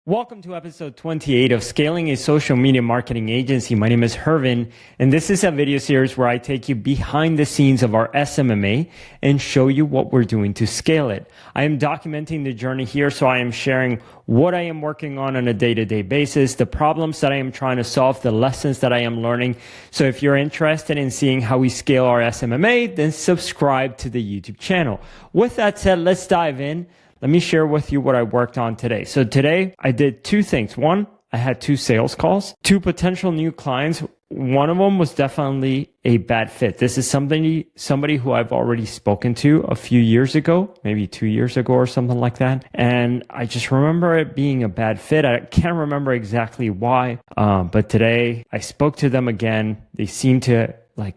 Welcome to episode 28 of Scaling a Social Media Marketing Agency. My name is Hervin, and this is a video series where I take you behind the scenes of our SMMA and show you what we're doing to scale it. I am documenting the journey here, so I am sharing what I am working on a day-to-day basis, the problems that I am trying to solve, the lessons that I am learning. So if you're interested in seeing how we scale our SMMA, then subscribe to the YouTube channel. With that said, let's dive in. Let me share with you what I worked on today. So today I did two things. One, I had 2 sales calls, 2 potential new clients. One of them was definitely a bad fit. This is somebody who I've already spoken to a few years ago, maybe 2 years ago or something like that. And I just remember it being a bad fit. I can't remember exactly why, but today I spoke to them again. They seemed to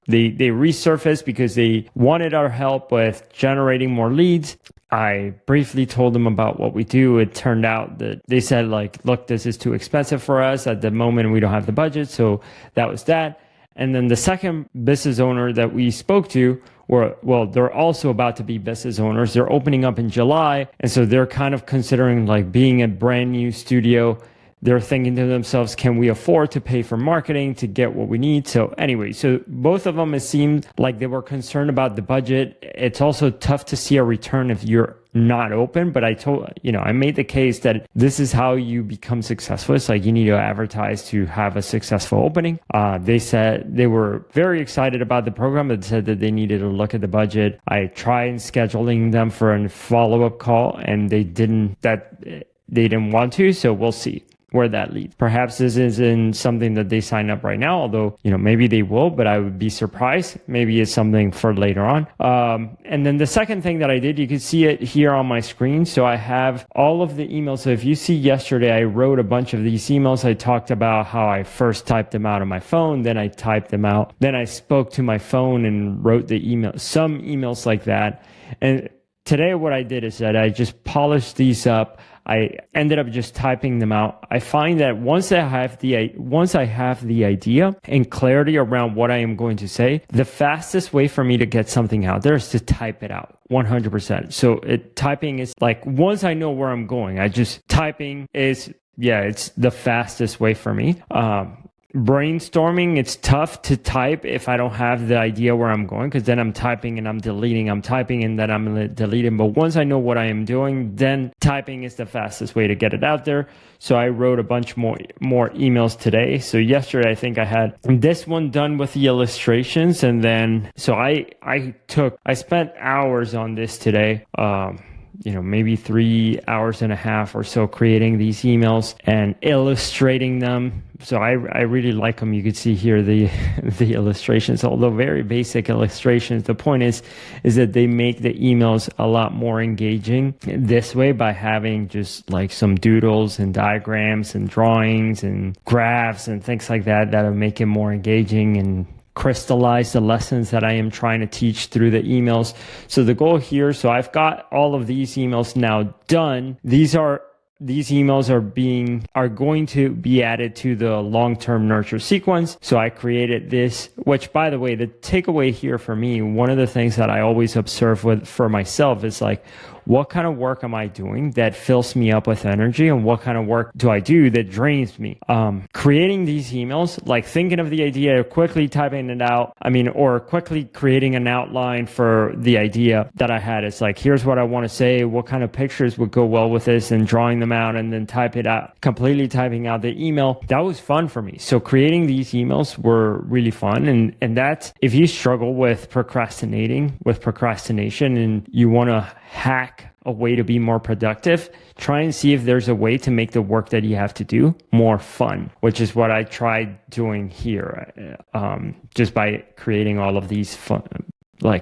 they resurfaced because they wanted our help with generating more leads. I briefly told them about what we do. It turned out that they said look, this is too expensive for us. At the moment, we don't have the budget. So that was that. And then the second business owner that we spoke to they're also about to be business owners. They're opening up in July. And so they're kind of considering being a brand new studio. They're thinking to themselves, can we afford to pay for marketing to get what we need? So anyway, so both of them, it seemed like they were concerned about the budget. It's also tough to see a return if you're not open, but I made the case that this is how you become successful. It's you need to advertise to have a successful opening. They said they were very excited about the program, but said that they needed to look at the budget. I tried scheduling them for a follow-up call and they didn't want to. So we'll see where that leads. Perhaps this isn't something that they sign up right now, although, maybe they will, but I would be surprised. Maybe it's something for later on. And then the second thing that I did, you can see it here on my screen. So I have all of the emails. So if you see yesterday, I wrote a bunch of these emails. I talked about how I first typed them out on my phone, then I typed them out, then I spoke to my phone and wrote the email, some emails like that. And today what I did is that I just polished these up. I ended up just typing them out. I find that once I have the idea and clarity around what I am going to say, the fastest way for me to get something out there is to type it out 100%. So typing is once I know where I'm going, typing is, it's the fastest way for me. Brainstorming, it's tough to type if I don't have the idea where I'm going, because then I'm typing and I'm deleting, I'm typing and then I'm deleting. But once I know what I am doing, then typing is the fastest way to get it out there. So I wrote a bunch more emails today. So yesterday, I think I had this one done with the illustrations. And then, so I spent hours on this today. Maybe 3 hours and a half or so creating these emails and illustrating them. So I really like them. You can see here the illustrations, although very basic illustrations. The point is that they make the emails a lot more engaging this way by having just some doodles and diagrams and drawings and graphs and things like that'll make it more engaging and crystallize the lessons that I am trying to teach through the emails. So the goal here, so I've got all of these emails now done. These emails are going to be added to the long-term nurture sequence. So I created this, which, by the way, the takeaway here for me, one of the things that I always observe for myself is what kind of work am I doing that fills me up with energy, and what kind of work do I do that drains me? Creating these emails, thinking of the idea, quickly typing it out, or quickly creating an outline for the idea that I had. It's here's what I want to say, what kind of pictures would go well with this, and drawing them out and then type it out, completely typing out the email. That was fun for me. So creating these emails were really fun. And that's, if you struggle with procrastination and you want to hack a way to be more productive, try and see if there's a way to make the work that you have to do more fun, which is what I tried doing here, just by creating all of these fun,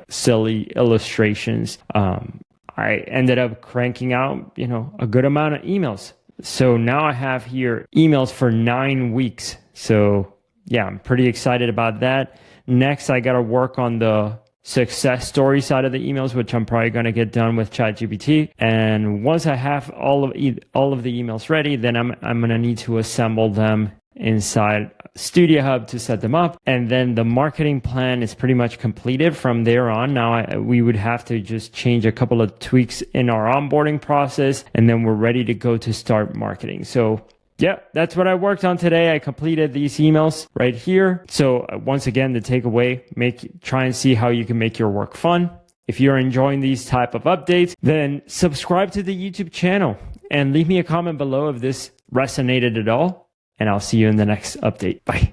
silly illustrations. I ended up cranking out, a good amount of emails. So now I have here emails for 9 weeks. So yeah, I'm pretty excited about that. Next, I got to work on the success story side of the emails, which I'm probably going to get done with ChatGPT. And once I have all of the emails ready, then I'm going to need to assemble them inside Studio Hub to set them up. And then the marketing plan is pretty much completed from there on. Now we would have to just change a couple of tweaks in our onboarding process, and then we're ready to go to start marketing. So yeah, that's what I worked on today. I completed these emails right here. So once again, the takeaway, try and see how you can make your work fun. If you're enjoying these type of updates, then subscribe to the YouTube channel and leave me a comment below if this resonated at all. And I'll see you in the next update. Bye.